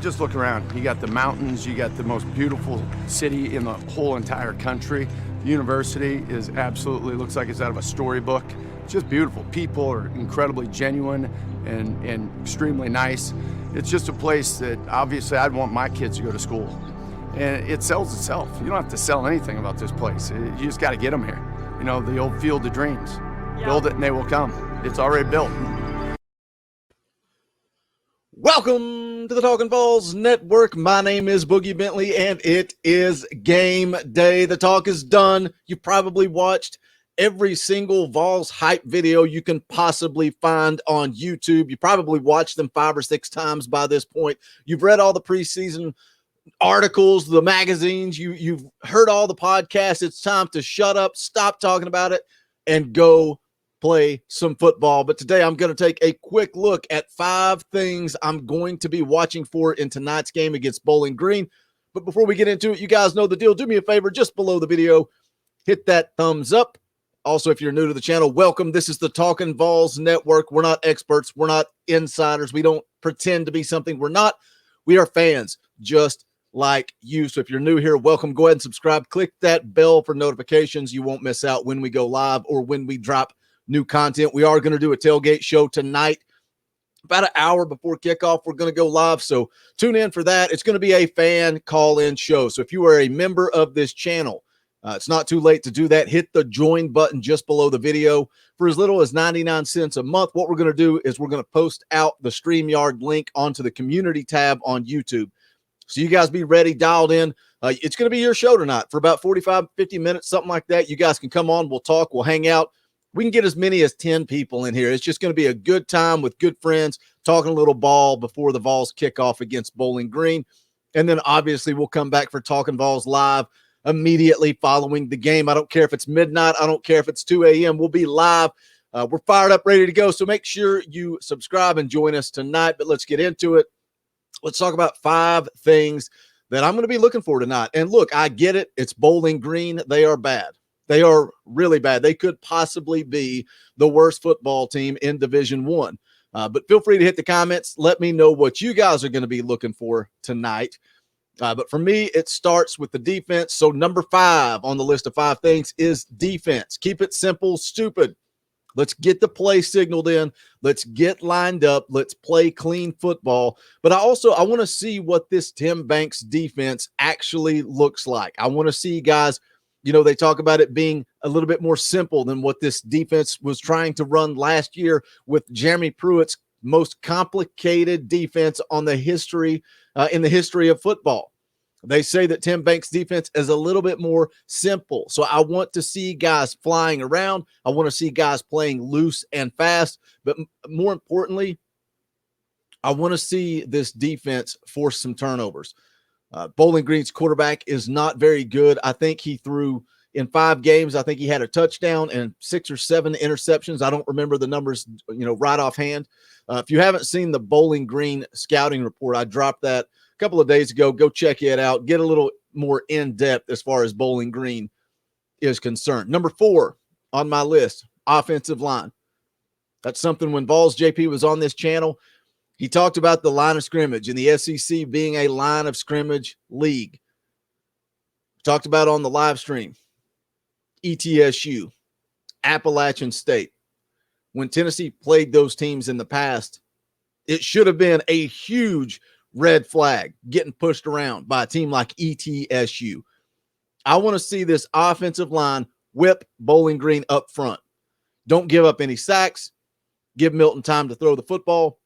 just look around. You got the mountains, you got the most beautiful city in the whole entire country. The university is absolutely, looks like it's out of a storybook. It's just beautiful. People are incredibly genuine and extremely nice. It's just a place that obviously I'd want my kids to go to school. And it sells itself. You don't have to sell anything about this place. You just got to get them here. You know, the old field of dreams. Yep. Build it and they will come. It's already built. Welcome to the Talkin VAWLS Network. My name is Boogie Bentley, and it is game day. The talk is done. You probably watched every single VAWLS hype video you can possibly find on YouTube. You probably watched them 5 or 6 times by this point. You've read all the preseason articles, the magazines. You've heard all the podcasts. It's time to shut up, stop talking about it, and go play some football. But today I'm going to take a quick look at 5 things I'm going to be watching for in tonight's game against Bowling Green. But before we get into it, you guys know the deal. Do me a favor, just below the video, hit that thumbs up. Also, if you're new to the channel, welcome. This is the Talkin VAWLS Network. We're not experts. We're not insiders. We don't pretend to be something we're not. We are fans just like you. So if you're new here, welcome. Go ahead and subscribe. Click that bell for notifications. You won't miss out when we go live or when we drop new content. We are going to do a tailgate show tonight, about an hour before kickoff. We're going to go live, so tune in for that. It's going to be a fan call-in show. So if you are a member of this channel, it's not too late to do that. Hit the join button just below the video for as little as 99 cents a month. What we're going to do is we're going to post out the StreamYard link onto the community tab on YouTube. So you guys be ready, dialed in. It's going to be your show tonight for about 45, 50 minutes, something like that. You guys can come on. We'll talk. We'll hang out. We can get as many as 10 people in here. It's just going to be a good time with good friends, talking a little ball before the VAWLS kickoff against Bowling Green. And then obviously we'll come back for Talkin VAWLS live immediately following the game. I don't care if it's midnight. I don't care if it's 2 a.m. We'll be live. We're fired up, ready to go. So make sure you subscribe and join us tonight. But let's get into it. Let's talk about 5 things that I'm going to be looking for tonight. And look, I get it. It's Bowling Green. They are bad. They are really bad. They could possibly be the worst football team in Division I. But feel free to hit the comments. Let me know what you guys are going to be looking for tonight. But for me, it starts with the defense. So number 5 on the list of 5 things is defense. Keep it simple, stupid. Let's get the play signaled in. Let's get lined up. Let's play clean football. But I want to see what this Tim Banks defense actually looks like. I want to see guys. You know, they talk about it being a little bit more simple than what this defense was trying to run last year with Jeremy Pruitt's most complicated defense on the history in the history of football. They say that Tim Banks' defense is a little bit more simple. So I want to see guys flying around. I want to see guys playing loose and fast. But more importantly, I want to see this defense force some turnovers. Bowling Green's quarterback is not very good. I think he threw in 5 games. I think he had a touchdown and 6 or 7 interceptions. I don't remember the numbers, right offhand. If you haven't seen the Bowling Green scouting report, I dropped that a couple of days ago. Go check it out. Get a little more in depth as far as Bowling Green is concerned. Number 4 on my list, offensive line. That's something when VAWLS JP was on this channel, he talked about the line of scrimmage and the SEC being a line of scrimmage league. Talked about on the live stream, ETSU, Appalachian State. When Tennessee played those teams in the past, it should have been a huge red flag getting pushed around by a team like ETSU. I want to see this offensive line whip Bowling Green up front. Don't give up any sacks. Give Milton time to throw the football.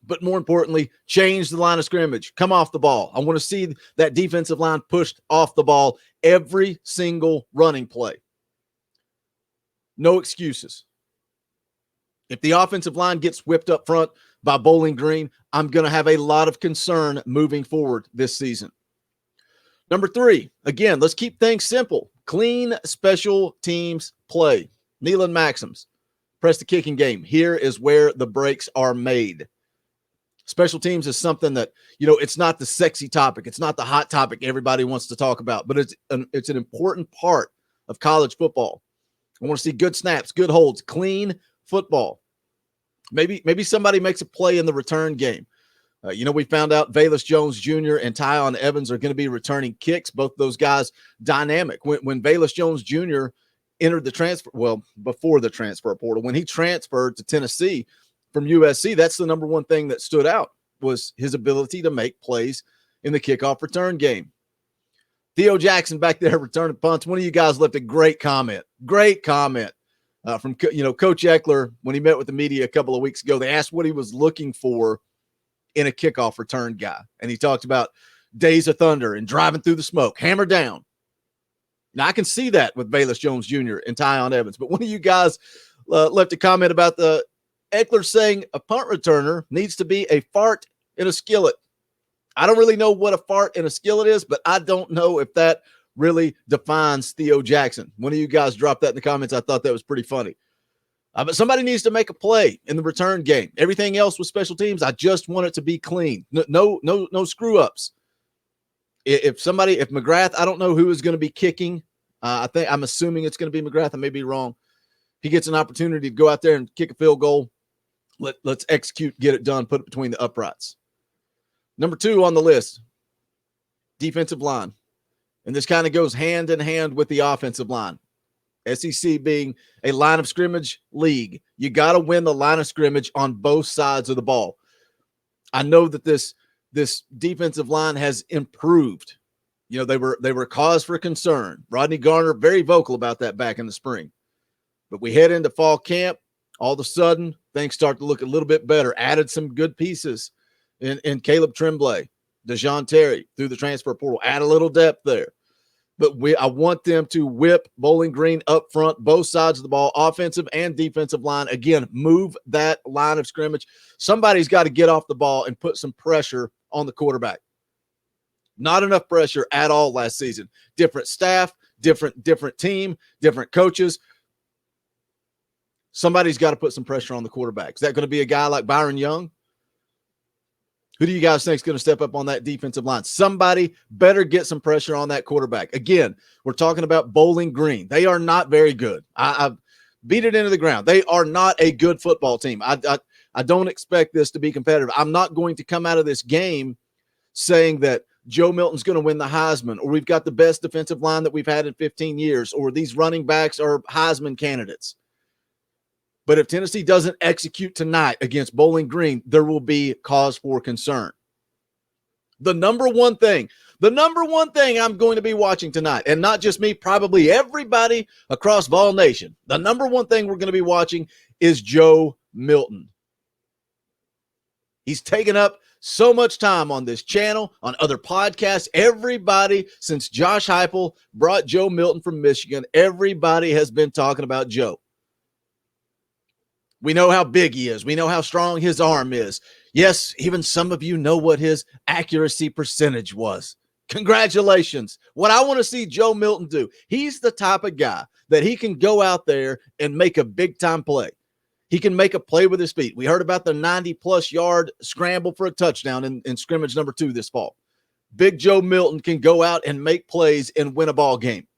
But more importantly, change the line of scrimmage. Come off the ball. I want to see that defensive line pushed off the ball every single running play. No excuses. If the offensive line gets whipped up front by Bowling Green, I'm going to have a lot of concern moving forward this season. Number 3, again, let's keep things simple. Clean special teams play. Nealon Maxims, press the kicking game. Here is where the breaks are made. Special teams is something that, it's not the sexy topic. It's not the hot topic everybody wants to talk about, but it's an important part of college football. I want to see good snaps, good holds, clean football. Maybe somebody makes a play in the return game. We found out Valus Jones Jr. and Tyon Evans are going to be returning kicks. Both those guys dynamic. When Valus Jones Jr. entered the transfer, well, before the transfer portal, when he transferred to Tennessee from USC, that's the number one thing that stood out was his ability to make plays in the kickoff return game. Theo Jackson back there returning punts. One of you guys left a great comment. From Coach Eckler when he met with the media a couple of weeks ago. They asked what he was looking for in a kickoff return guy. And he talked about Days of Thunder and driving through the smoke, hammer down. Now, I can see that with Valus Jones Jr. and Tyon Evans. But one of you guys left a comment about the Eckler saying a punt returner needs to be a fart in a skillet. I don't really know what a fart in a skillet is, but I don't know if that really defines Theo Jackson. One of you guys dropped that in the comments. I thought that was pretty funny. But somebody needs to make a play in the return game. Everything else with special teams, I just want it to be clean. No screw ups. If McGrath, I don't know who is going to be kicking. I'm assuming it's going to be McGrath. I may be wrong. If he gets an opportunity to go out there and kick a field goal, let's execute, get it done, put it between the uprights. Number 2 on the list, defensive line. And this kind of goes hand in hand with the offensive line. SEC being a line of scrimmage league, you got to win the line of scrimmage on both sides of the ball. I know that this defensive line has improved. They were cause for concern. Rodney Garner very vocal about that back in the spring. But we head into fall camp, all of a sudden things start to look a little bit better. Added some good pieces in Caleb Tremblay, DeJoun Terry through the transfer portal. Add a little depth there. But I want them to whip Bowling Green up front, both sides of the ball, offensive and defensive line. Again, move that line of scrimmage. Somebody's got to get off the ball and put some pressure on the quarterback. Not enough pressure at all last season. Different staff, different team, different coaches. Somebody's got to put some pressure on the quarterback. Is that going to be a guy like Byron Young? Who do you guys think is going to step up on that defensive line? Somebody better get some pressure on that quarterback. Again, we're talking about Bowling Green. They are not very good. I've beat it into the ground. They are not a good football team. I don't expect this to be competitive. I'm not going to come out of this game saying that Joe Milton's going to win the Heisman, or we've got the best defensive line that we've had in 15 years, or these running backs are Heisman candidates. But if Tennessee doesn't execute tonight against Bowling Green, there will be cause for concern. The number one thing I'm going to be watching tonight, and not just me, probably everybody across Vol Nation, the number one thing we're going to be watching is Joe Milton. He's taken up so much time on this channel, on other podcasts. Everybody, since Josh Heupel brought Joe Milton from Michigan, everybody has been talking about Joe. We know how big he is. We know how strong his arm is. Yes, even some of you know what his accuracy percentage was. Congratulations. What I want to see Joe Milton do, he's the type of guy that he can go out there and make a big-time play. He can make a play with his feet. We heard about the 90-plus yard scramble for a touchdown in scrimmage number 2 this fall. Big Joe Milton can go out and make plays and win a ball game.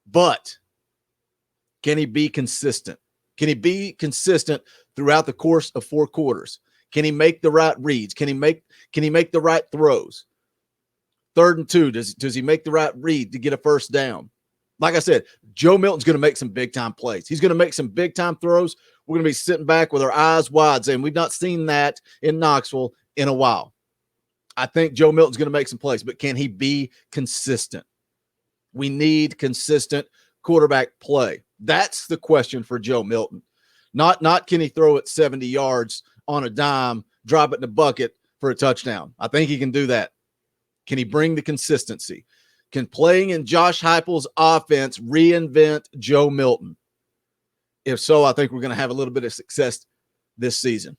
But can he be consistent? Can he be consistent throughout the course of 4 quarters? Can he make the right reads? Can he make the right throws? 3rd and 2, does he make the right read to get a first down? Like I said, Joe Milton's going to make some big-time plays. He's going to make some big-time throws. We're going to be sitting back with our eyes wide saying we've not seen that in Knoxville in a while. I think Joe Milton's going to make some plays, but can he be consistent? We need consistent quarterback play. That's the question for Joe Milton. Not can he throw it 70 yards on a dime, drop it in a bucket for a touchdown. I think he can do that. Can he bring the consistency? Can playing in Josh Heupel's offense reinvent Joe Milton? If so, I think we're going to have a little bit of success this season.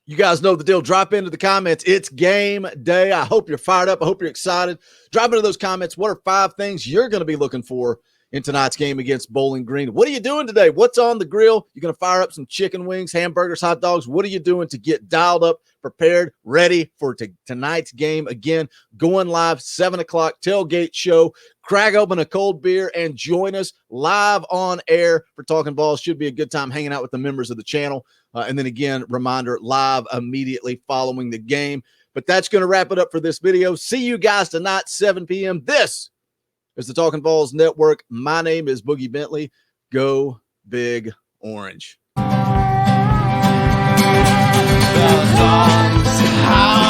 You guys know the deal. Drop into the comments. It's game day. I hope you're fired up. I hope you're excited. Drop into those comments. What are 5 things you're going to be looking for in tonight's game against Bowling Green? What are you doing today? What's on the grill? You're going to fire up some chicken wings, hamburgers, hot dogs. What are you doing to get dialed up, prepared, ready for tonight's game? Again, going live, 7 o'clock tailgate show. Crack open a cold beer and join us live on air for Talkin' Balls. Should be a good time hanging out with the members of the channel. And then again, reminder, live immediately following the game. But that's going to wrap it up for this video. See you guys tonight, 7 p.m. This is the Talkin' VAWLS Network. My name is Boogie Bentley. Go Big Orange. How